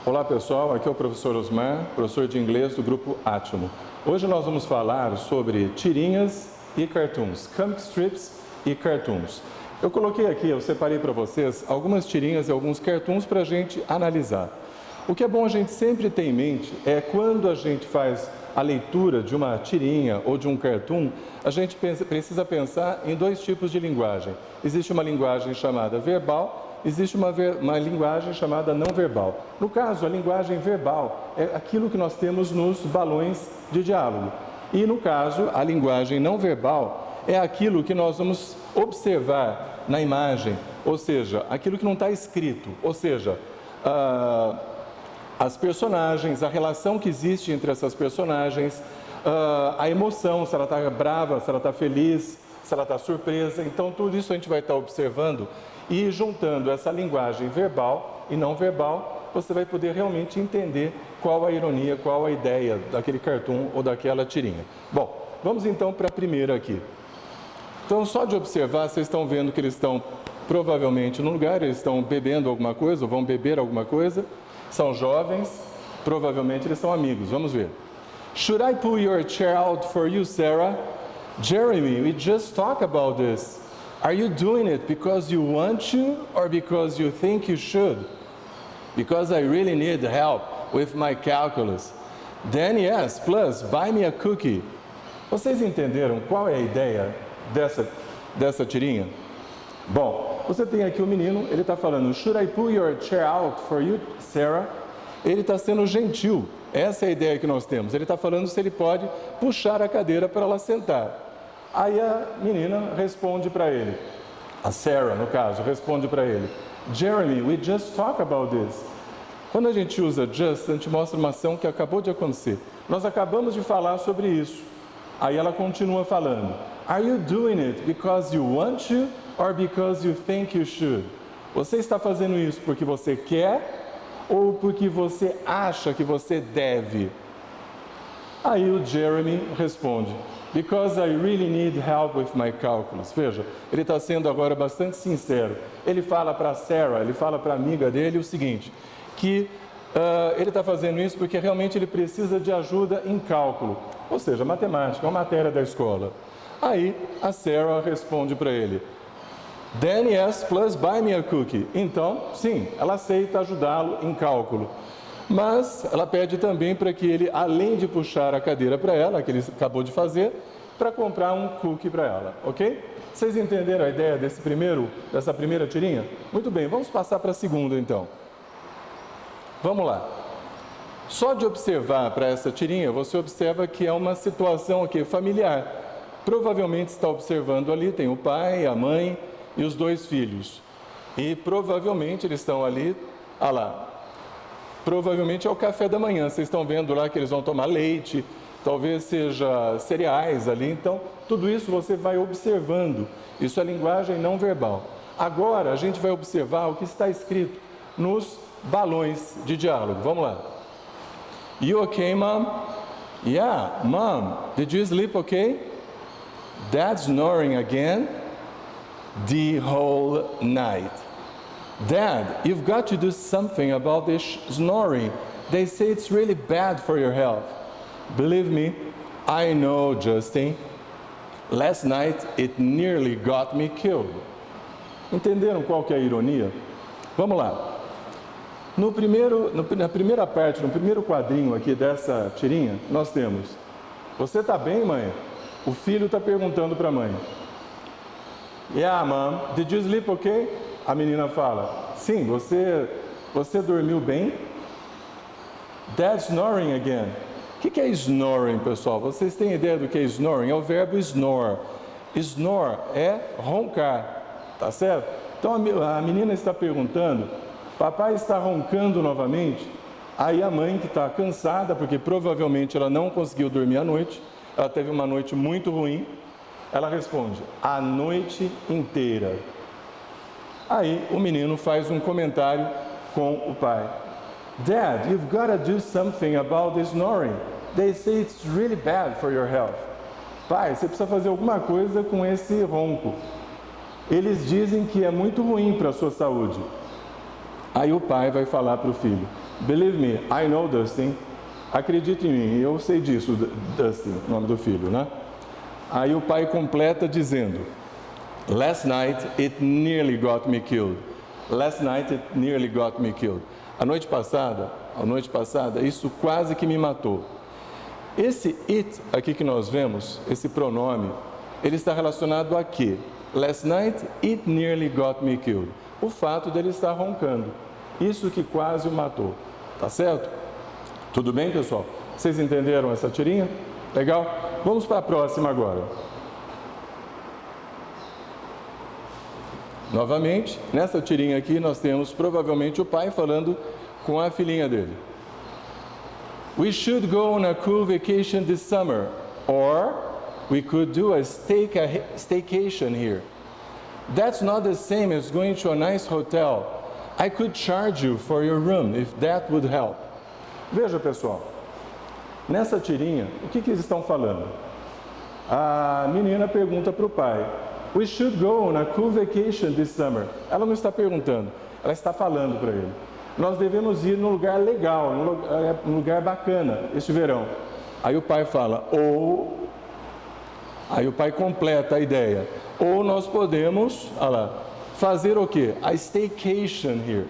Olá pessoal, aqui é o professor Osmar, professor de inglês do grupo Átimo. Hoje nós vamos falar sobre tirinhas e cartoons, comic strips e cartoons. Eu coloquei aqui, eu separei para vocês algumas tirinhas e alguns cartoons para a gente analisar. O que é bom a gente sempre ter em mente é quando a gente faz a leitura de uma tirinha ou de um cartoon, a gente precisa pensar em dois tipos de linguagem. Existe uma linguagem chamada verbal, existe uma linguagem chamada não verbal. No caso, a linguagem verbal é aquilo que nós temos nos balões de diálogo. E no caso, a linguagem não verbal é aquilo que nós vamos observar na imagem, ou seja, aquilo que não está escrito, ou seja, as personagens, a relação que existe entre essas personagens, a emoção, se ela está brava, se ela está feliz, se ela está surpresa. Então, tudo isso a gente vai estar observando e juntando essa linguagem verbal e não verbal, você vai poder realmente entender qual a ironia, qual a ideia daquele cartoon ou daquela tirinha. Bom, vamos então para a primeira aqui. Então, só de observar, vocês estão vendo que eles estão provavelmente no lugar, eles estão bebendo alguma coisa ou vão beber alguma coisa. São jovens, provavelmente eles são amigos. Vamos ver. Should I pull your chair out for you, Sarah? Jeremy, we just talked about this. Are you doing it because you want to or because you think you should? Because I really need help with my calculus. Then yes, plus buy me a cookie. Vocês entenderam qual é a ideia dessa tirinha? Bom, você tem aqui o menino, ele está falando, should I pull your chair out for you, Sarah? Ele está sendo gentil, essa é a ideia que nós temos. Ele está falando se ele pode puxar a cadeira para ela sentar. Aí a menina responde para ele, a Sarah, no caso, responde para ele, Jeremy, we just talked about this. Quando a gente usa just, a gente mostra uma ação que acabou de acontecer. Nós acabamos de falar sobre isso. Aí ela continua falando, are you doing it because you want to or because you think you should? Você está fazendo isso porque você quer ou porque você acha que você deve? Aí o Jeremy responde, because I really need help with my calculus. Veja, ele está sendo agora bastante sincero. Ele fala para a Sarah, ele fala para a amiga dele o seguinte, que ele está fazendo isso porque realmente ele precisa de ajuda em cálculo, ou seja, matemática, uma matéria da escola. Aí a Sarah responde para ele, then yes, plus buy me a cookie. Então, sim, ela aceita ajudá-lo em cálculo. Mas ela pede também para que ele, além de puxar a cadeira para ela, que ele acabou de fazer, para comprar um cookie para ela, ok? Vocês entenderam a ideia dessa primeira tirinha? Muito bem, vamos passar para a segunda então. Vamos lá. Só de observar para essa tirinha, você observa que é uma situação aqui familiar. Provavelmente está observando ali, tem o pai, a mãe e os dois filhos. E provavelmente eles estão ali, lá. Provavelmente é o café da manhã. Vocês estão vendo lá que eles vão tomar leite, talvez seja cereais ali. Então, tudo isso você vai observando. Isso é linguagem não verbal. Agora, a gente vai observar o que está escrito nos balões de diálogo. Vamos lá. You okay, Mom? Yeah, Mom. Did you sleep okay? Dad snoring again? The whole night. Dad, you've got to do something about this snoring. They say it's really bad for your health. Believe me, I know, Justin. Last night it nearly got me killed. Entenderam qual que é a ironia? Vamos lá. Na primeira parte, no primeiro quadrinho aqui dessa tirinha, nós temos, você está bem, mãe? O filho está perguntando para a mãe. Yeah, Mom, did you sleep okay? A menina fala, sim, você dormiu bem? Dad snoring again. O que é snoring, pessoal? Vocês têm ideia do que é snoring? É o verbo snore. Snore é roncar, tá certo? Então a menina está perguntando, papai está roncando novamente? Aí a mãe, que está cansada, porque provavelmente ela não conseguiu dormir à noite, ela teve uma noite muito ruim, ela responde, a noite inteira. Aí o menino faz um comentário com o pai. Dad, you've got to do something about the snoring. They say it's really bad for your health. Pai, você precisa fazer alguma coisa com esse ronco. Eles dizem que é muito ruim para a sua saúde. Aí o pai vai falar para o filho, Believe me, I know Dustin. Acredite em mim, eu sei disso, Dustin, o nome do filho, né? Aí o pai completa dizendo: Last night it nearly got me killed. Last night it nearly got me killed. A noite passada, isso quase que me matou. Esse it aqui que nós vemos, esse pronome, ele está relacionado a quê? Last night it nearly got me killed. O fato dele estar roncando. Isso que quase o matou. Tá certo? Tudo bem, pessoal? Vocês entenderam essa tirinha? Legal? Vamos para a próxima agora. Novamente, nessa tirinha aqui nós temos provavelmente o pai falando com a filhinha dele. We should go on a cool vacation this summer, or we could do a staycation here. That's not the same as going to a nice hotel. I could charge you for your room if that would help. Veja, pessoal, nessa tirinha, o que eles estão falando? A menina pergunta para o pai: We should go on a cool vacation this summer. Ela não está perguntando, ela está falando para ele. Nós devemos ir num lugar legal, num lugar bacana este verão. Aí o pai fala, aí o pai completa a ideia. Ou nós podemos, olha lá, fazer o quê? A staycation here.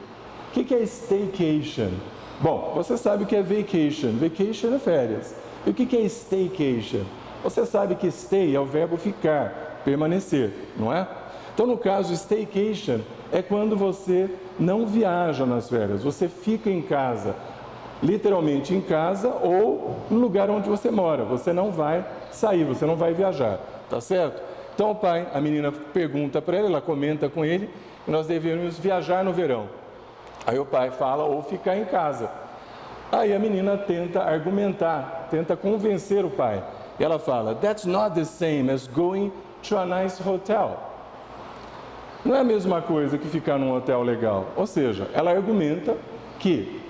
O que é staycation? Bom, você sabe o que é vacation. Vacation é férias. E o que é staycation? Você sabe que stay é o verbo ficar, permanecer, não é? Então, no caso, staycation é quando você não viaja nas férias, você fica em casa, literalmente em casa ou no lugar onde você mora. Você não vai sair, você não vai viajar, tá certo? Então, o pai, a menina pergunta para ele, ela comenta com ele, que nós devemos viajar no verão. Aí o pai fala, ou ficar em casa. Aí a menina tenta argumentar, tenta convencer o pai. E ela fala, that's not the same as going to a nice hotel. Não é a mesma coisa que ficar num hotel legal. Ou seja, ela argumenta que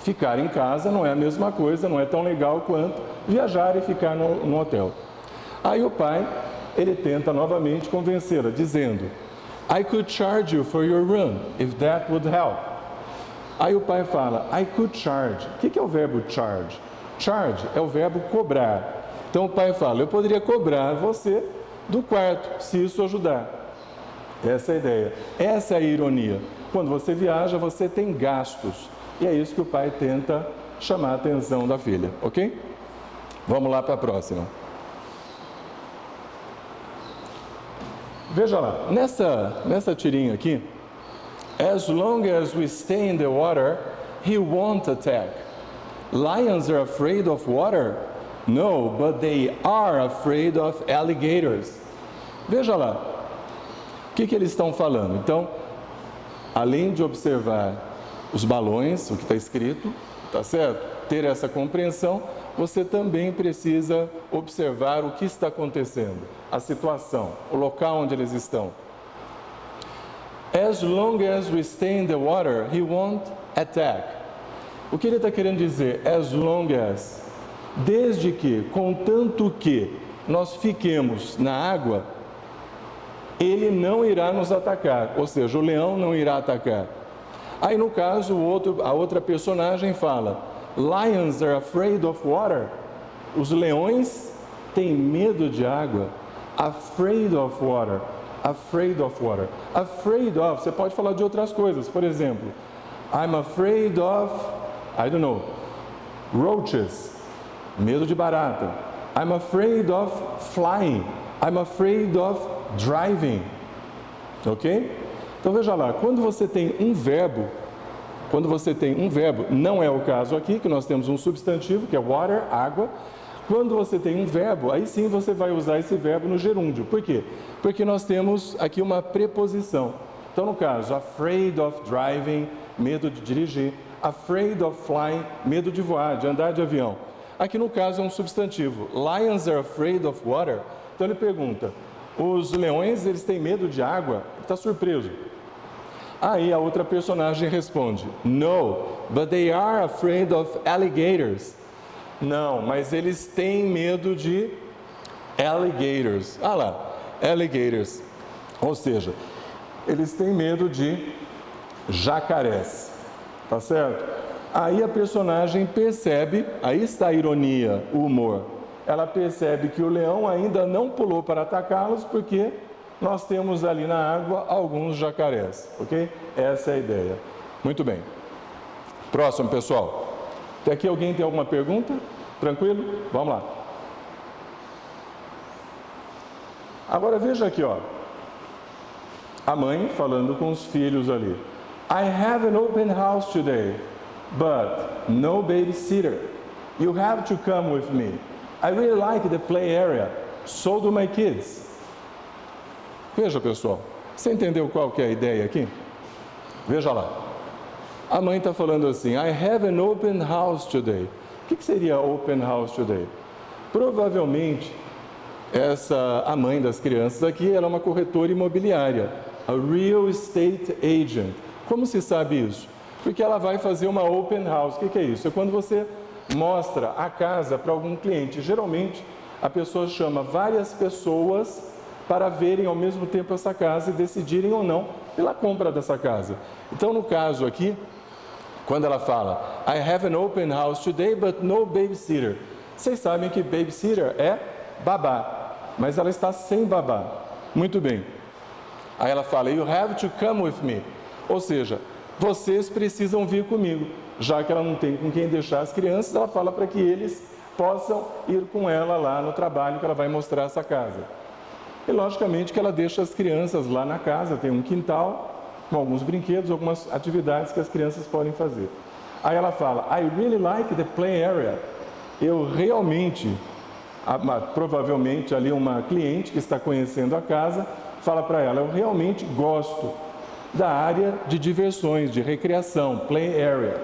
ficar em casa não é a mesma coisa, não é tão legal quanto viajar e ficar num hotel. Aí o pai, ele tenta novamente convencê-la, dizendo, I could charge you for your room, if that would help. Aí o pai fala, I could charge. O que é o verbo charge? Charge é o verbo cobrar. Então o pai fala, eu poderia cobrar você do quarto, se isso ajudar. Essa é a ideia. Essa é a ironia. Quando você viaja, você tem gastos. E é isso que o pai tenta chamar a atenção da filha, ok? Vamos lá para a próxima. Veja lá, nessa tirinha aqui, as long as we stay in the water, he won't attack. Lions are afraid of water? No, but they are afraid of alligators. Veja lá, o que eles estão falando? Então, além de observar os balões, o que está escrito, tá certo? Ter essa compreensão, você também precisa observar o que está acontecendo, a situação, o local onde eles estão. As long as we stay in the water, he won't attack. O que ele está querendo dizer? As long as, desde que, contanto que nós fiquemos na água, ele não irá nos atacar, ou seja, o leão não irá atacar. Aí no caso, a outra personagem fala, Lions are afraid of water. Os leões têm medo de água. Afraid of water. Afraid of water. Afraid of, você pode falar de outras coisas. Por exemplo, I'm afraid of, I don't know, roaches. Medo de barata. I'm afraid of flying. I'm afraid of driving. Ok? Então veja lá, quando você tem um verbo, não é o caso aqui, que nós temos um substantivo, que é water, água. Quando você tem um verbo, aí sim você vai usar esse verbo no gerúndio. Por quê? Porque nós temos aqui uma preposição. Então, no caso, afraid of driving, medo de dirigir. Afraid of flying, medo de voar, de andar de avião. Aqui, no caso, é um substantivo. Lions are afraid of water. Então, ele pergunta, os leões, eles têm medo de água? Ele está surpreso. Aí a outra personagem responde, no, but they are afraid of alligators. Não, mas eles têm medo de alligators. Ah lá, alligators. Ou seja, eles têm medo de jacarés. Tá certo? Aí a personagem percebe, aí está a ironia, o humor. Ela percebe que o leão ainda não pulou para atacá-los porque nós temos ali na água alguns jacarés, ok? Essa é a ideia. Muito bem. Próximo, pessoal. Até aqui alguém tem alguma pergunta? Tranquilo? Vamos lá. Agora veja aqui, ó. A mãe falando com os filhos ali. I have an open house today, but no babysitter. You have to come with me. I really like the play area, so do my kids. Veja, pessoal, você entendeu qual que é a ideia aqui? Veja lá. A mãe está falando assim, I have an open house today. O que seria open house today? Provavelmente, a mãe das crianças aqui, ela é uma corretora imobiliária, a real estate agent. Como se sabe isso? Porque ela vai fazer uma open house. O que é isso? É quando você mostra a casa para algum cliente. Geralmente, a pessoa chama várias pessoas para verem ao mesmo tempo essa casa e decidirem ou não pela compra dessa casa. Então, no caso aqui, quando ela fala, I have an open house today, but no babysitter. Vocês sabem que babysitter é babá, mas ela está sem babá. Muito bem. Aí ela fala, you have to come with me. Ou seja, vocês precisam vir comigo. Já que ela não tem com quem deixar as crianças, ela fala para que eles possam ir com ela lá no trabalho que ela vai mostrar essa casa. E logicamente que ela deixa as crianças lá na casa, tem um quintal, com alguns brinquedos, algumas atividades que as crianças podem fazer. Aí ela fala, I really like the play area. Eu realmente, provavelmente ali uma cliente que está conhecendo a casa, fala para ela, eu realmente gosto da área de diversões, de recreação, play area.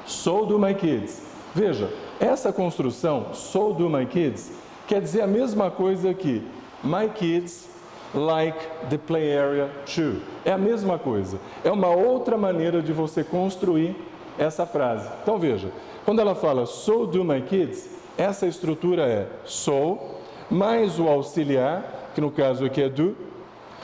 So do my kids. Veja, essa construção, so do my kids, quer dizer a mesma coisa que my kids like the play area too. É a mesma coisa. É uma outra maneira de você construir essa frase. Então veja, quando ela fala so do my kids, essa estrutura é so, mais o auxiliar, que no caso aqui é do,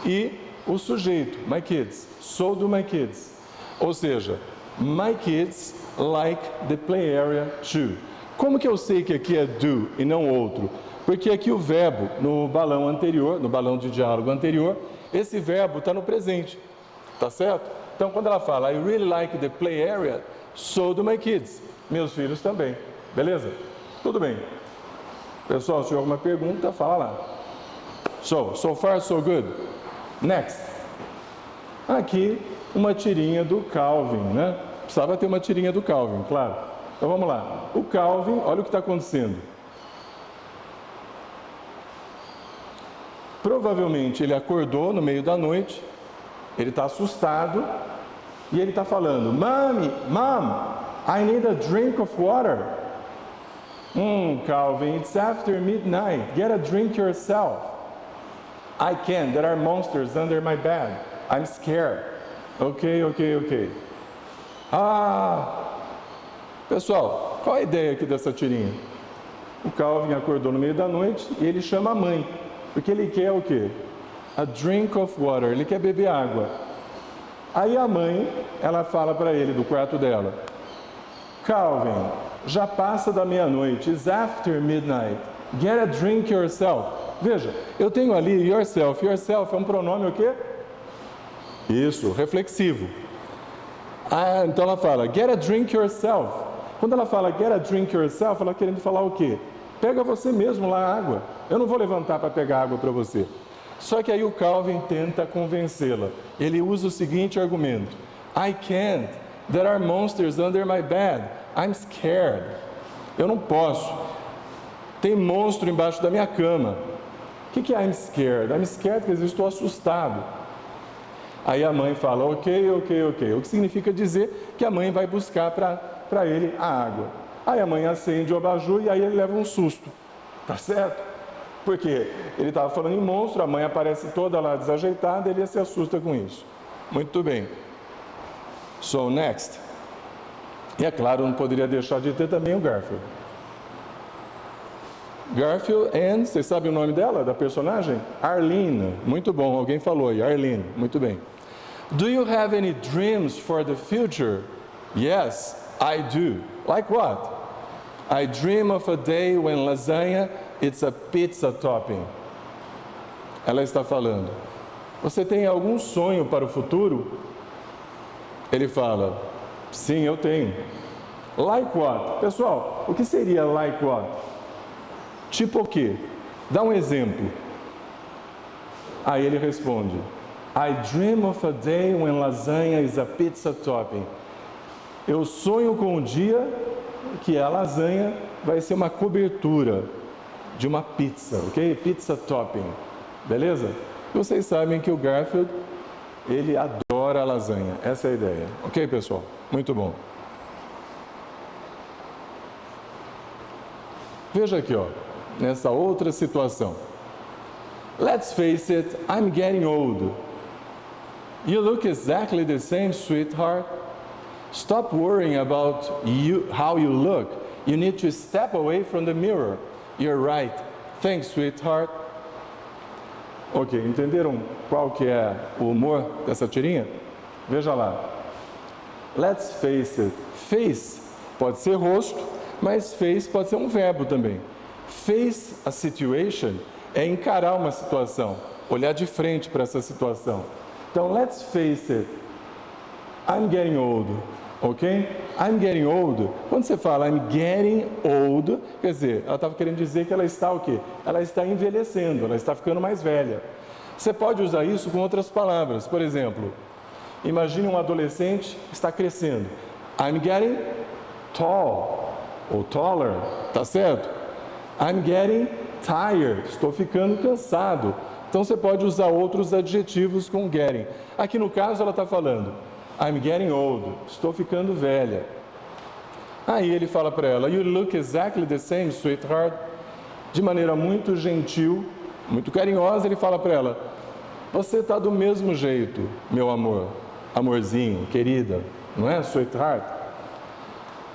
e o sujeito, my kids. So do my kids. Ou seja, my kids like the play area too. Como que eu sei que aqui é do e não outro? Porque aqui o verbo, no balão anterior, no balão de diálogo anterior, esse verbo está no presente, tá certo? Então, quando ela fala, I really like the play area, so do my kids. Meus filhos também, beleza? Tudo bem. Pessoal, se tiver alguma pergunta, fala lá. So far, so good. Next. Aqui, uma tirinha do Calvin, né? Precisava ter uma tirinha do Calvin, claro. Então, vamos lá. O Calvin, olha o que está acontecendo. Provavelmente ele acordou no meio da noite, ele está assustado e ele está falando, Mom, I need a drink of water. Calvin, it's after midnight, get a drink yourself. I can't, there are monsters under my bed, I'm scared. Ok. Pessoal, qual a ideia aqui dessa tirinha? O Calvin acordou no meio da noite e ele chama a mãe. Porque ele quer o quê? A drink of water, ele quer beber água. Aí a mãe, ela fala para ele do quarto dela, Calvin, já passa da meia-noite, it's after midnight, get a drink yourself. Veja, eu tenho ali yourself é um pronome o quê? Isso, reflexivo. Então ela fala, get a drink yourself. Quando ela fala get a drink yourself, ela querendo falar o quê? Pega você mesmo lá a água. Eu não vou levantar para pegar água para você. Só que aí o Calvin tenta convencê-la. Ele usa o seguinte argumento. I can't. There are monsters under my bed. I'm scared. Eu não posso. Tem monstro embaixo da minha cama. O que é I'm scared? I'm scared quer dizer estou assustado. Aí a mãe fala, ok. O que significa dizer que a mãe vai buscar para ele a água. Aí a mãe acende o abajur e aí ele leva um susto, tá certo? Porque ele estava falando em monstro, a mãe aparece toda lá desajeitada e ele se assusta com isso. Muito bem. So, next. E é claro, não poderia deixar de ter também o Garfield. Garfield and, vocês sabem o nome dela, da personagem? Arlene. Muito bom, alguém falou aí, Arlene. Muito bem. Do you have any dreams for the future? Yes, I do. Like what? I dream of a day when lasagna it's a pizza topping. Ela está falando. Você tem algum sonho para o futuro? Ele fala, sim, eu tenho. Like what? Pessoal, o que seria like what? Tipo o quê? Dá um exemplo. Aí ele responde, I dream of a day when lasagna is a pizza topping. Eu sonho com o dia que a lasanha vai ser uma cobertura de uma pizza, ok? Pizza topping, beleza? Vocês sabem que o Garfield, ele adora a lasanha, essa é a ideia, ok, pessoal? Muito bom. Veja aqui, ó, nessa outra situação. Let's face it, I'm getting old. You look exactly the same, sweetheart. Stop worrying about how you look. You need to step away from the mirror. You're right. Thanks, sweetheart. Ok, entenderam qual que é o humor dessa tirinha? Veja lá. Let's face it. Face pode ser rosto, mas face pode ser um verbo também. Face a situation é encarar uma situação, olhar de frente para essa situação. Então, let's face it. I'm getting old. Ok? I'm getting old. Quando você fala I'm getting old, quer dizer, ela estava querendo dizer que ela está o quê? Ela está envelhecendo, ela está ficando mais velha. Você pode usar isso com outras palavras. Por exemplo, imagine um adolescente que está crescendo. I'm getting tall, ou taller, tá certo? I'm getting tired, estou ficando cansado. Então você pode usar outros adjetivos com getting. Aqui no caso ela está falando I'm getting old, estou ficando velha. Aí ele fala para ela, you look exactly the same, sweetheart. De maneira muito gentil, muito carinhosa, ele fala para ela, você está do mesmo jeito, meu amor, amorzinho, querida, não é, sweetheart?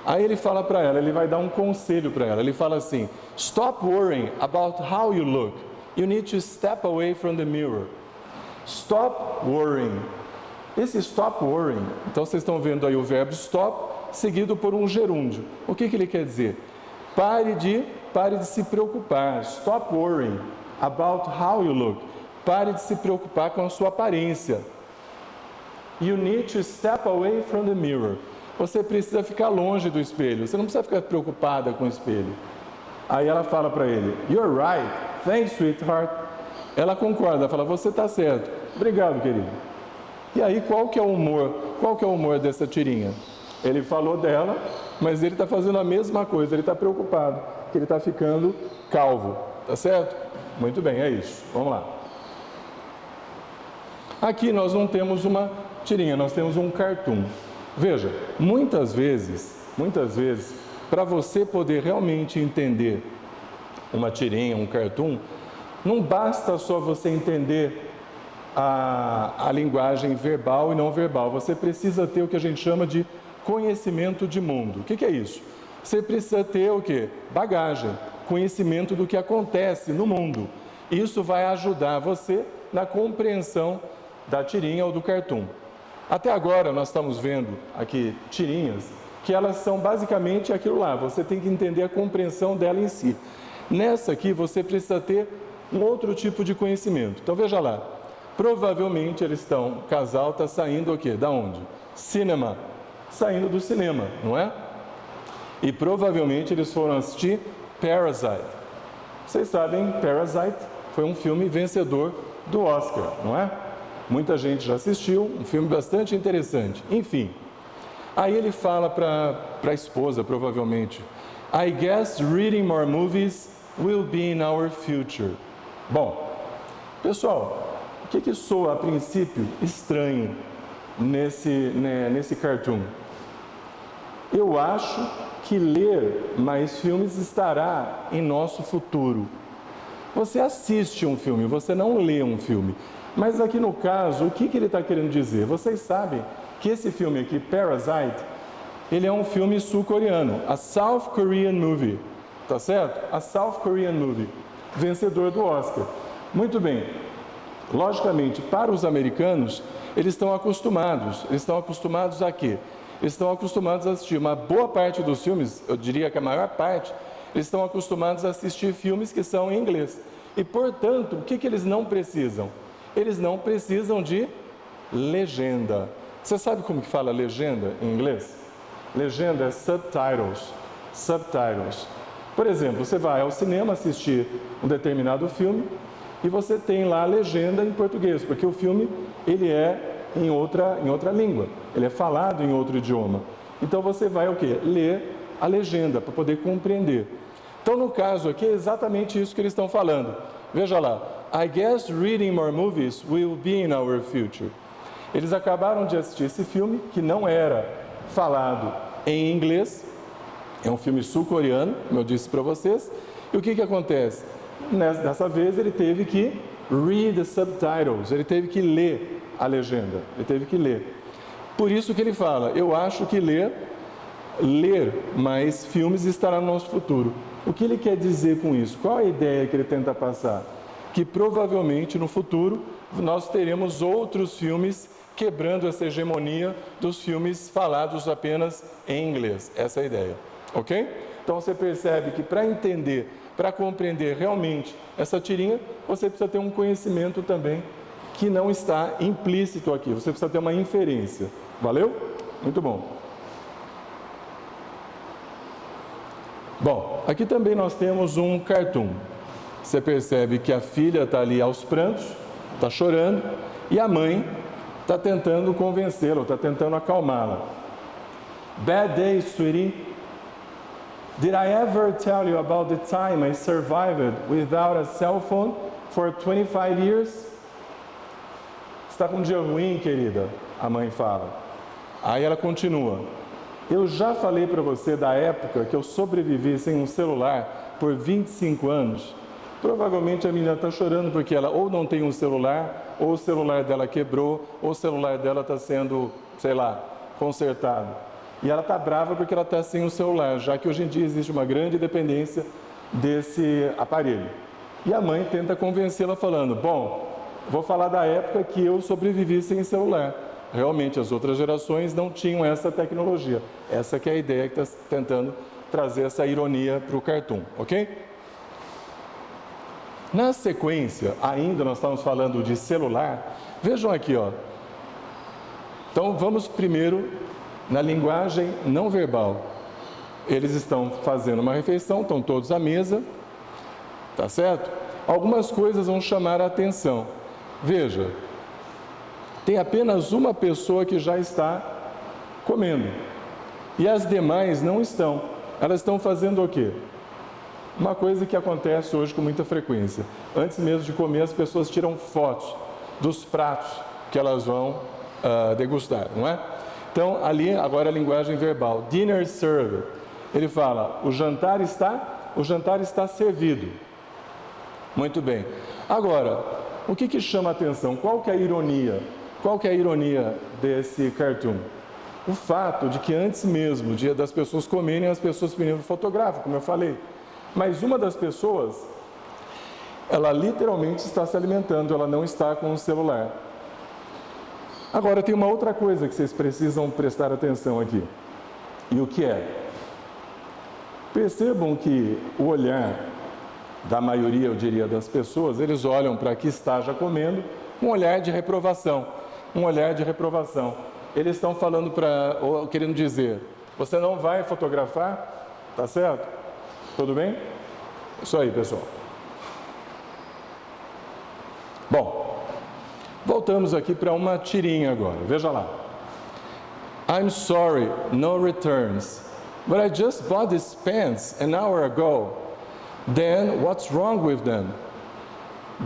Aí ele fala para ela, ele vai dar um conselho para ela, ele fala assim, stop worrying about how you look. You need to step away from the mirror. Stop worrying. Esse stop worrying, então vocês estão vendo aí o verbo stop, seguido por um gerúndio. O que ele quer dizer? Pare de se preocupar. Stop worrying about how you look. Pare de se preocupar com a sua aparência. You need to step away from the mirror. Você precisa ficar longe do espelho. Você não precisa ficar preocupada com o espelho. Aí ela fala para ele, you're right. Thanks, sweetheart. Ela concorda, fala, você está certo. Obrigado, querido. E aí, qual que é o humor? Qual que é o humor dessa tirinha? Ele falou dela, mas ele está fazendo a mesma coisa, ele está preocupado, que ele está ficando calvo, tá certo? Muito bem, é isso. Vamos lá. Aqui nós não temos uma tirinha, nós temos um cartoon. Veja, muitas vezes, para você poder realmente entender uma tirinha, um cartoon, não basta só você entender a linguagem verbal e não verbal. Você precisa ter o que a gente chama de conhecimento de mundo. O que é isso? Você precisa ter o quê? Bagagem, conhecimento do que acontece no mundo. Isso vai ajudar você na compreensão da tirinha ou do cartoon. Até agora nós estamos vendo aqui tirinhas que elas são basicamente aquilo lá. Você tem que entender a compreensão dela em si. Nessa aqui você precisa ter um outro tipo de conhecimento. Então veja lá. Provavelmente o casal está saindo o quê? Da onde? Cinema. Saindo do cinema, não é? E provavelmente eles foram assistir Parasite. Vocês sabem, Parasite foi um filme vencedor do Oscar, não é? Muita gente já assistiu, um filme bastante interessante. Enfim, aí ele fala para a esposa, provavelmente, I guess reading more movies will be in our future. Bom, pessoal, o que soa a princípio estranho nesse cartoon? Eu acho que ler mais filmes estará em nosso futuro. Você assiste um filme, você não lê um filme. Mas aqui no caso, o que ele está querendo dizer? Vocês sabem que esse filme aqui, Parasite, ele é um filme sul-coreano, a South Korean Movie, tá certo? A South Korean Movie, vencedor do Oscar. Muito bem. Logicamente, para os americanos, eles estão acostumados a quê? eles estão acostumados a assistir. Uma boa parte dos filmes, eu diria que a maior parte, eles estão acostumados a assistir filmes que são em inglês. E, portanto, o que eles não precisam? Eles não precisam de legenda. Você sabe como que fala legenda em inglês? Legenda é subtitles. Subtitles. Por exemplo, você vai ao cinema assistir um determinado filme e você tem lá a legenda em português, porque o filme ele é em outra língua, ele é falado em outro idioma. Então você vai o quê? Ler a legenda para poder compreender. Então no caso aqui é exatamente isso que eles estão falando. Veja lá, I guess reading more movies will be in our future. Eles acabaram de assistir esse filme que não era falado em inglês, é um filme sul-coreano, como eu disse para vocês, e o que acontece? Dessa vez ele teve que read the subtitles, ele teve que ler a legenda, ele teve que ler. Por isso que ele fala, eu acho que ler mais filmes estará no nosso futuro. O que ele quer dizer com isso? Qual a ideia que ele tenta passar? Que provavelmente no futuro nós teremos outros filmes quebrando essa hegemonia dos filmes falados apenas em inglês. Essa é a ideia, ok? Então você percebe que para entender, para compreender realmente essa tirinha, você precisa ter um conhecimento também que não está implícito aqui. Você precisa ter uma inferência. Valeu? Muito bom. Bom, aqui também nós temos um cartoon. Você percebe que a filha está ali aos prantos, está chorando, e a mãe está tentando convencê-la, está tentando acalmá-la. Bad day, sweetie. Did I ever tell you about the time I survived without a cell phone for 25 years? Está com um dia ruim, querida? A mãe fala. Aí ela continua. Eu já falei para você da época que eu sobrevivi sem um celular por 25 anos. Provavelmente a menina está chorando porque ela ou não tem um celular, ou o celular dela quebrou, ou o celular dela está sendo, sei lá, consertado. E ela está brava porque ela está sem o celular, já que hoje em dia existe uma grande dependência desse aparelho. E a mãe tenta convencê-la falando, bom, vou falar da época que eu sobrevivi sem celular. Realmente as outras gerações não tinham essa tecnologia. Essa que é a ideia que está tentando trazer essa ironia para o cartoon, ok? Na sequência, ainda nós estamos falando de celular. Vejam aqui, ó. Então vamos primeiro na linguagem não verbal. Eles estão fazendo uma refeição, estão todos à mesa, tá certo? Algumas coisas vão chamar a atenção. Veja, tem apenas uma pessoa que já está comendo e as demais não estão. Elas estão fazendo o quê? Uma coisa que acontece hoje com muita frequência. Antes mesmo de comer, as pessoas tiram fotos dos pratos que elas vão degustar, não é? Então, ali, agora a linguagem verbal. Dinner served. Ele fala, o jantar está servido. Muito bem. Agora, o que chama a atenção? Qual que é a ironia? Qual que é a ironia desse cartoon? O fato de que antes mesmo das pessoas comerem, as pessoas primeiro fotografam, como eu falei. Mas uma das pessoas, ela literalmente está se alimentando, ela não está com o celular. Agora, tem uma outra coisa que vocês precisam prestar atenção aqui. E o que é? Percebam que o olhar da maioria, eu diria, das pessoas, eles olham para quem está já comendo, um olhar de reprovação. Um olhar de reprovação. Eles estão falando ou querendo dizer, você não vai fotografar? Tá certo? Tudo bem? Isso aí, pessoal. Bom, voltamos aqui para uma tirinha agora. Veja lá. I'm sorry, no returns. But I just bought these pants an hour ago. Then what's wrong with them?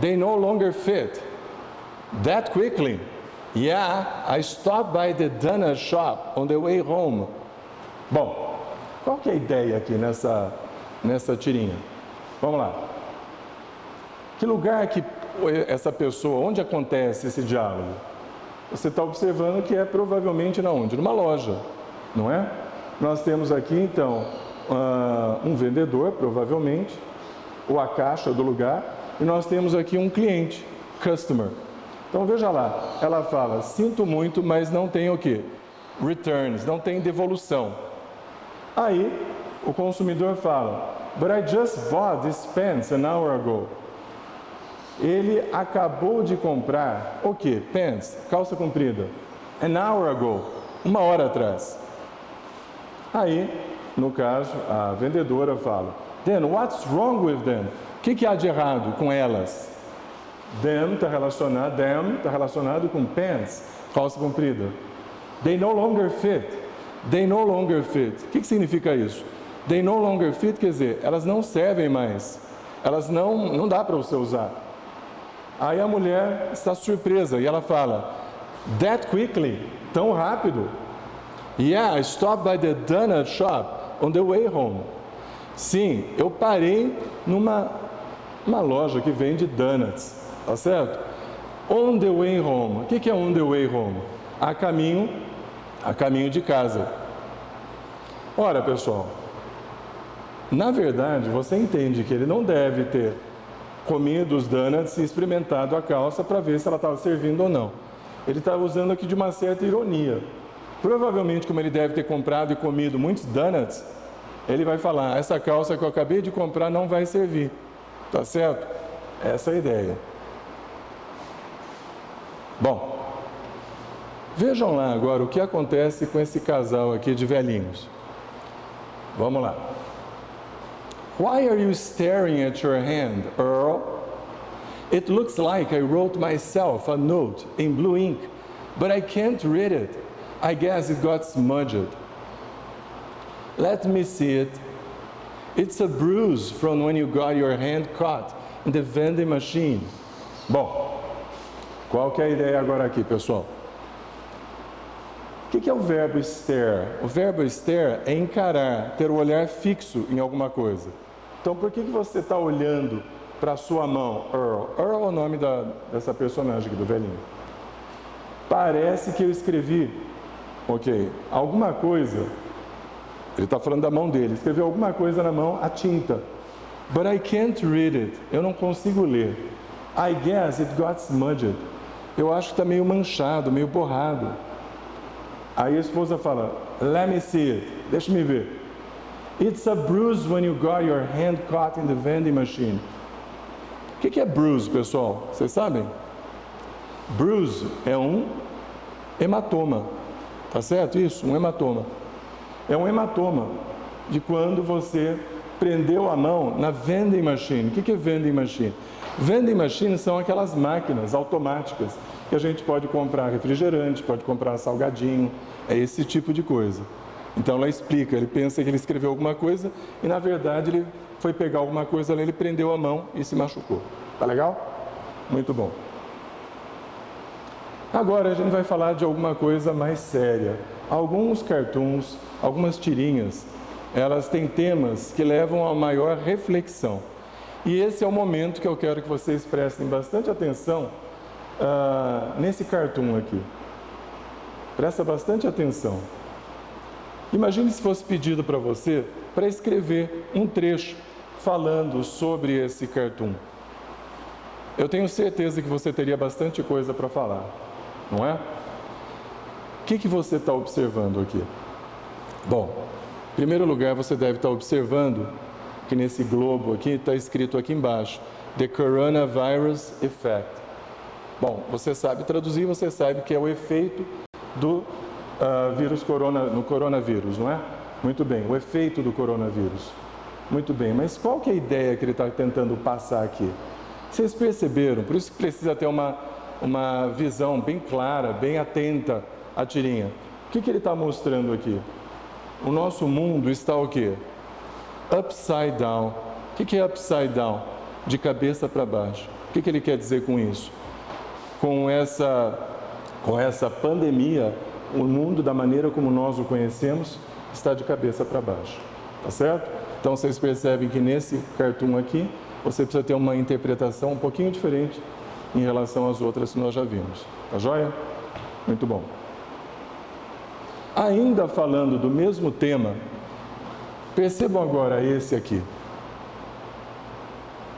They no longer fit. That quickly? Yeah, I stopped by the Dana shop on the way home. Bom, qual que é a ideia aqui nessa tirinha? Vamos lá. Que lugar que essa pessoa, onde acontece esse diálogo? Você está observando que é provavelmente na onde? Numa loja, não é? Nós temos aqui, então, um vendedor, provavelmente, ou a caixa do lugar, e nós temos aqui um cliente, customer. Então, veja lá, ela fala, sinto muito, mas não tenho o quê? returns, não tem devolução. Aí o consumidor fala, but I just bought these pants an hour ago. Ele acabou de comprar o quê? Pants, calça comprida. An hour ago, 1 hora atrás. Aí, no caso, a vendedora fala, then what's wrong with them? O que há de errado com elas? Them está relacionado com pants, calça comprida. They no longer fit. They no longer fit. O que significa isso? They no longer fit quer dizer, elas não servem mais. Elas não dá para você usar. Aí a mulher está surpresa e ela fala, that quickly, tão rápido? Yeah, I stopped by the donut shop on the way home. Sim, eu parei numa loja que vende donuts, tá certo? On the way home. O que é on the way home? A caminho de casa. Ora, pessoal, na verdade, você entende que ele não deve ter comido os donuts e experimentado a calça para ver se ela estava servindo ou não. Ele está usando aqui de uma certa ironia. Provavelmente, como ele deve ter comprado e comido muitos donuts, ele vai falar, essa calça que eu acabei de comprar não vai servir. Tá certo? Essa é a ideia. Bom, vejam lá agora o que acontece com esse casal aqui de velhinhos. Vamos lá. Why are you staring at your hand, Earl? It looks like I wrote myself a note in blue ink, but I can't read it. I guess it got smudged. Let me see it. It's a bruise from when you got your hand caught in the vending machine. Bom, qual que é a ideia agora aqui, pessoal? O que é o verbo stare? O verbo stare é encarar, ter o olhar fixo em alguma coisa. Então, por que você está olhando para a sua mão, Earl? Earl é o nome dessa personagem aqui, do velhinho. Parece que eu escrevi, alguma coisa. Ele está falando da mão dele. Escreveu alguma coisa na mão, a tinta. But I can't read it. Eu não consigo ler. I guess it got smudged. Eu acho que está meio manchado, meio borrado. Aí a esposa fala, let me see it. Deixa me ver. It's a bruise when you got your hand caught in the vending machine. O que é bruise, pessoal? Vocês sabem? Bruise é um hematoma. Tá certo isso? Um hematoma. É um hematoma de quando você prendeu a mão na vending machine. O que é vending machine? Vending machine são aquelas máquinas automáticas que a gente pode comprar refrigerante, pode comprar salgadinho, é esse tipo de coisa. Então ela explica, ele pensa que ele escreveu alguma coisa e na verdade ele foi pegar alguma coisa ali, ele prendeu a mão e se machucou. Tá legal? Muito bom. Agora a gente vai falar de alguma coisa mais séria. Alguns cartoons, algumas tirinhas, elas têm temas que levam a maior reflexão. E esse é o momento que eu quero que vocês prestem bastante atenção nesse cartoon aqui. Presta bastante atenção. Imagine se fosse pedido para você para escrever um trecho falando sobre esse cartoon. Eu tenho certeza que você teria bastante coisa para falar, não é? O que você está observando aqui? Bom, em primeiro lugar, você deve estar observando que nesse globo aqui está escrito aqui embaixo, The Coronavirus Effect. Bom, você sabe traduzir, você sabe que é o efeito do no coronavírus, não é? Muito bem, o efeito do coronavírus. Muito bem, mas qual que é a ideia que ele está tentando passar aqui? Vocês perceberam? Por isso que precisa ter uma visão bem clara, bem atenta à tirinha. O que ele está mostrando aqui? O nosso mundo está o quê? Upside down. O que é upside down? De cabeça para baixo. O que ele quer dizer com isso? Com essa pandemia, o mundo, da maneira como nós o conhecemos, está de cabeça para baixo. Tá certo? Então, vocês percebem que nesse cartoon aqui, você precisa ter uma interpretação um pouquinho diferente em relação às outras que nós já vimos. Tá joia? Muito bom. Ainda falando do mesmo tema, percebam agora esse aqui.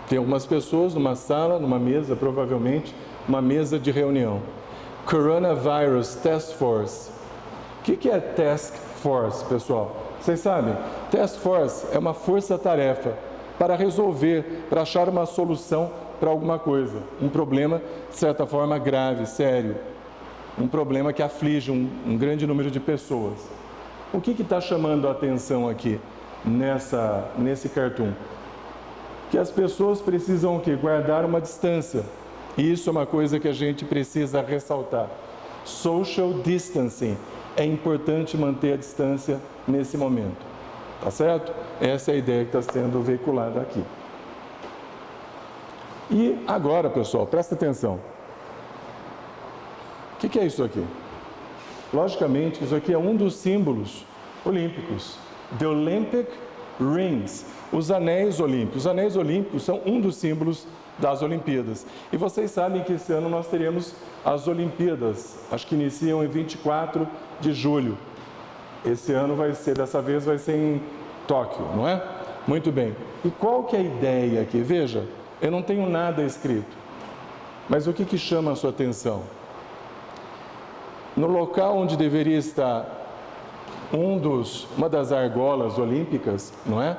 Tem algumas pessoas numa sala, numa mesa, provavelmente uma mesa de reunião. Coronavirus Task Force. O que é Task Force, pessoal? Vocês sabem? Task Force é uma força-tarefa para resolver, para achar uma solução para alguma coisa. Um problema, de certa forma, grave, sério. Um problema que aflige um grande número de pessoas. O que está chamando a atenção aqui nesse cartoon? Que as pessoas precisam o quê? Guardar uma distância. E isso é uma coisa que a gente precisa ressaltar. Social distancing. É importante manter a distância nesse momento. Tá certo? Essa é a ideia que está sendo veiculada aqui. E agora, pessoal, presta atenção. O que é isso aqui? Logicamente, isso aqui é um dos símbolos olímpicos. The Olympic Rings. Os anéis olímpicos. Os anéis olímpicos são um dos símbolos das Olimpíadas. E vocês sabem que esse ano nós teremos as Olimpíadas, acho que iniciam em 24 de julho. Esse ano dessa vez vai ser em Tóquio, não é? Muito bem. E qual que é a ideia aqui? Veja, eu não tenho nada escrito. Mas o que chama a sua atenção? No local onde deveria estar uma das argolas olímpicas, não é?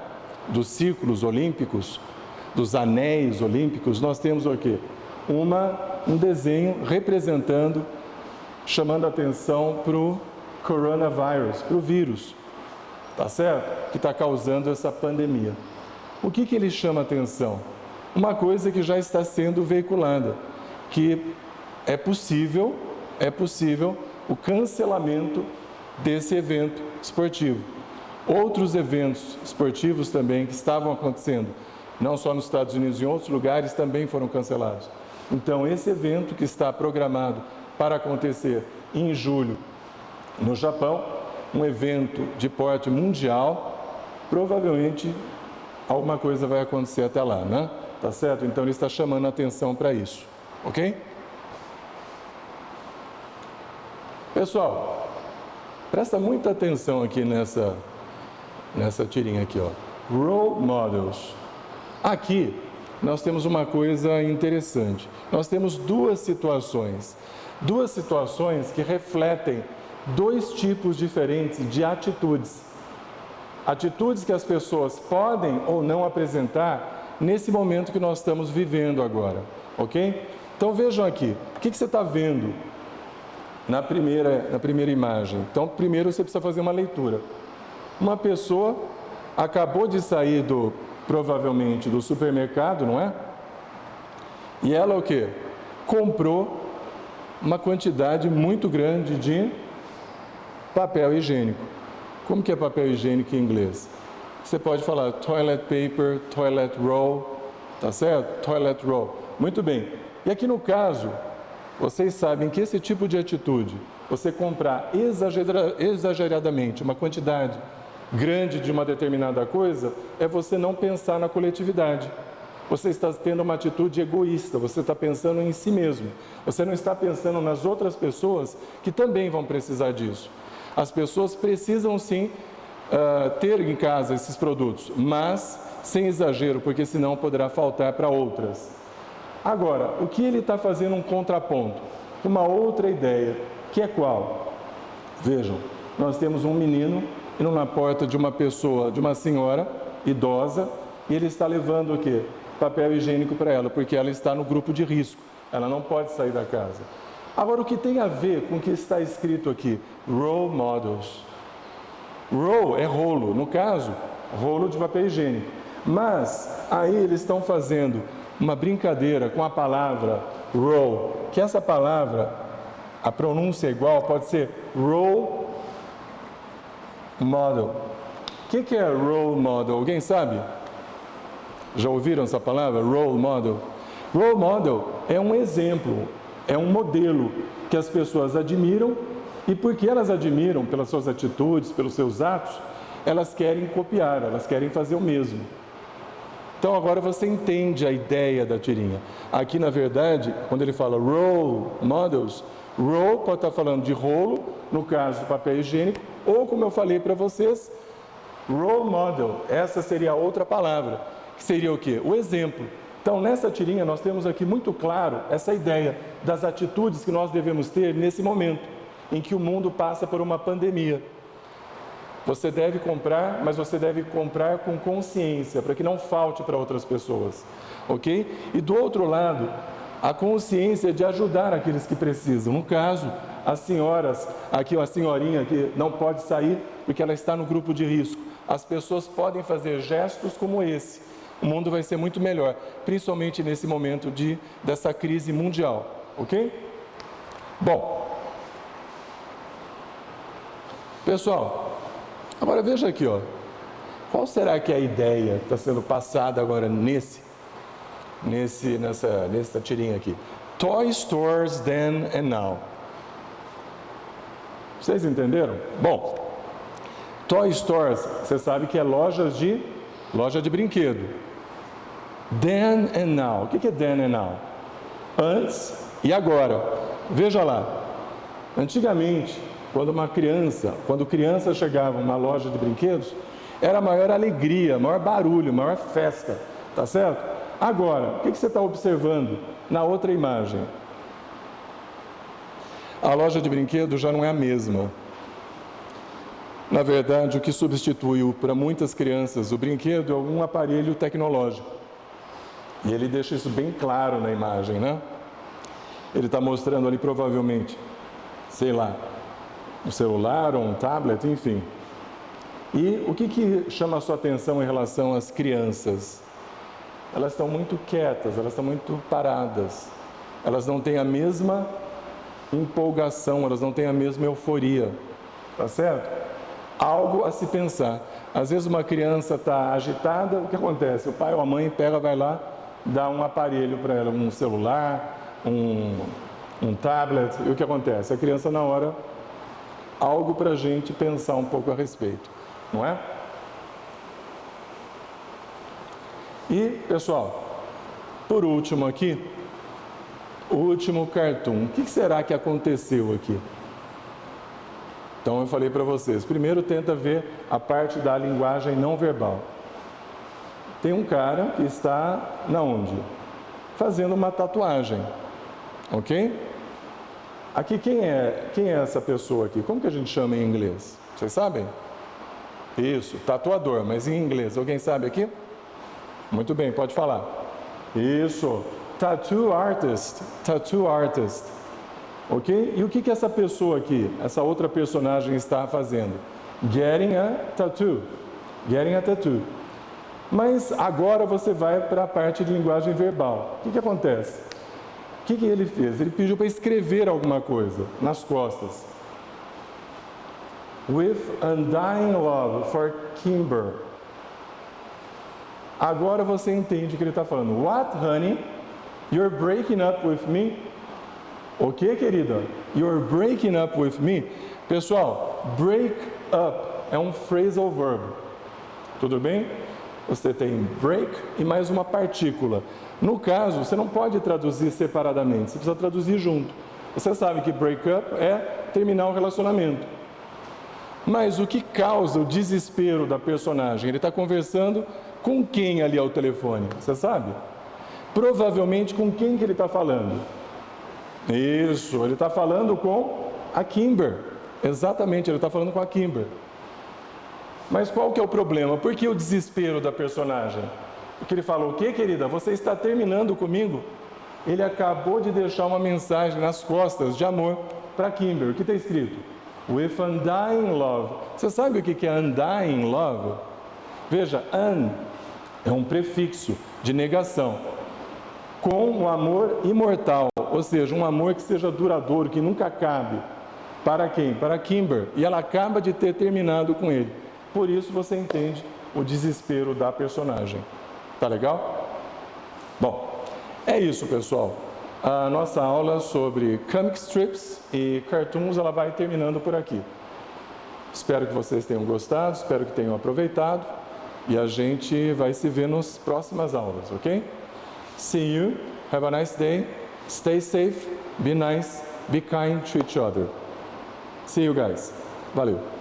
Dos círculos olímpicos, dos anéis olímpicos, nós temos o quê? Um desenho representando, chamando a atenção para o coronavírus, para o vírus, tá certo? Que está causando essa pandemia. O que ele chama a atenção? Uma coisa que já está sendo veiculada, que é possível o cancelamento desse evento esportivo. Outros eventos esportivos também que estavam acontecendo, não só nos Estados Unidos, em outros lugares, também foram cancelados. Então, esse evento que está programado para acontecer em julho no Japão, um evento de porte mundial, provavelmente alguma coisa vai acontecer até lá, né? Tá certo? Então, ele está chamando a atenção para isso, ok? Pessoal, presta muita atenção aqui nessa tirinha aqui, ó. Role Models. Aqui, nós temos uma coisa interessante. Nós temos duas situações que refletem dois tipos diferentes de atitudes. Atitudes que as pessoas podem ou não apresentar nesse momento que nós estamos vivendo agora, ok? Então vejam aqui, o que você está vendo na primeira imagem? Então, primeiro você precisa fazer uma leitura. Uma pessoa acabou de sair provavelmente do supermercado, não é? E ela o quê? Comprou uma quantidade muito grande de papel higiênico. Como que é papel higiênico em inglês? Você pode falar toilet paper, toilet roll, tá certo? Toilet roll. Muito bem. E aqui no caso, vocês sabem que esse tipo de atitude, você comprar exageradamente uma quantidade grande de uma determinada coisa, é você não pensar na coletividade. Você está tendo uma atitude egoísta, você está pensando em si mesmo. Você não está pensando nas outras pessoas que também vão precisar disso. As pessoas precisam sim ter em casa esses produtos, mas sem exagero, porque senão poderá faltar para outras. Agora, o que ele está fazendo um contraponto? Uma outra ideia, que é qual? Vejam, nós temos um menino indo na porta de uma pessoa, de uma senhora idosa, e ele está levando o quê? Papel higiênico para ela, porque ela está no grupo de risco, ela não pode sair da casa. Agora, o que tem a ver com o que está escrito aqui? Role models. Roll é rolo, no caso, rolo de papel higiênico. Mas aí eles estão fazendo uma brincadeira com a palavra role, que essa palavra, a pronúncia é igual, pode ser role model. O que é role model? Alguém sabe? Já ouviram essa palavra? Role model. Role model é um exemplo, é um modelo que as pessoas admiram e porque elas admiram pelas suas atitudes, pelos seus atos, elas querem copiar, elas querem fazer o mesmo. Então agora você entende a ideia da tirinha. Aqui na verdade, quando ele fala role models, role pode estar falando de rolo, no caso do papel higiênico, ou como eu falei para vocês, role model, essa seria a outra palavra, que seria o quê? O exemplo. Então nessa tirinha nós temos aqui muito claro essa ideia das atitudes que nós devemos ter nesse momento. em que o mundo passa por uma pandemia. Você deve comprar, mas você deve comprar com consciência, para que não falte para outras pessoas, ok? E do outro lado, a consciência de ajudar aqueles que precisam. No caso, as senhoras, aqui a senhorinha que não pode sair porque ela está no grupo de risco. As pessoas podem fazer gestos como esse. O mundo vai ser muito melhor, principalmente nesse momento dessa crise mundial, ok? Bom, pessoal, agora veja aqui, ó. Qual será que é a ideia que está sendo passada agora nessa tirinha aqui? Toy Stores Then and Now. Vocês entenderam? Bom, Toy Stores, você sabe que é loja de brinquedo. Then and Now. O que é then and now? Antes e agora. Veja lá. Antigamente, quando criança chegava a uma loja de brinquedos, era maior alegria, maior barulho, maior festa, tá certo? Agora, o que você está observando na outra imagem? A loja de brinquedos já não é a mesma. Na verdade, o que substituiu para muitas crianças o brinquedo é algum aparelho tecnológico. E ele deixa isso bem claro na imagem, né? Ele está mostrando ali provavelmente, sei lá, um celular ou um tablet, enfim. E o que chama a sua atenção em relação às crianças? Elas estão muito quietas, elas estão muito paradas. Elas não têm a mesma empolgação, elas não têm a mesma euforia. Tá certo? Algo a se pensar. Às vezes uma criança está agitada, o que acontece? O pai ou a mãe vai lá, dá um aparelho para ela, um celular, um tablet, e o que acontece? A criança na hora, algo para a gente pensar um pouco a respeito, não é? E, pessoal, por último aqui, o último cartoon. O que será que aconteceu aqui? Então eu falei para vocês, primeiro tenta ver a parte da linguagem não verbal. Tem um cara que está, na onde? Fazendo uma tatuagem, ok? Aqui quem é essa pessoa aqui? Como que a gente chama em inglês? Vocês sabem? Isso, tatuador, mas em inglês, alguém sabe aqui? Muito bem, pode falar. Isso, tattoo artist, ok? E o que essa pessoa aqui, essa outra personagem está fazendo? Getting a tattoo. Mas agora você vai para a parte de linguagem verbal. O que acontece? O que ele fez? Ele pediu para escrever alguma coisa nas costas. With undying love for Kimber. Agora você entende o que ele está falando. What, honey? You're breaking up with me? O que, querida? You're breaking up with me? Pessoal, break up é um phrasal verb. Tudo bem? Você tem break e mais uma partícula. No caso, você não pode traduzir separadamente, você precisa traduzir junto. Você sabe que break up é terminar um relacionamento. Mas o que causa o desespero da personagem? Ele está conversando com quem ali ao telefone? Você sabe? Provavelmente com quem que ele está falando? Isso, ele está falando com a Kimber. Exatamente, ele está falando com a Kimber. Mas qual que é o problema? Por que o desespero da personagem? Porque ele falou, o que, querida? Você está terminando comigo? Ele acabou de deixar uma mensagem nas costas de amor para Kimber. O que está escrito? With undying love. Você sabe o que é undying love? Veja, un é um prefixo de negação. Com um amor imortal, ou seja, um amor que seja duradouro, que nunca acabe. Para quem? Para Kimber. E ela acaba de ter terminado com ele. Por isso você entende o desespero da personagem. Tá legal? Bom, é isso, pessoal. A nossa aula sobre comic strips e cartoons, ela vai terminando por aqui. Espero que vocês tenham gostado, espero que tenham aproveitado. E a gente vai se ver nas próximas aulas, ok? See you, have a nice day, stay safe, be nice, be kind to each other. See you guys. Valeu!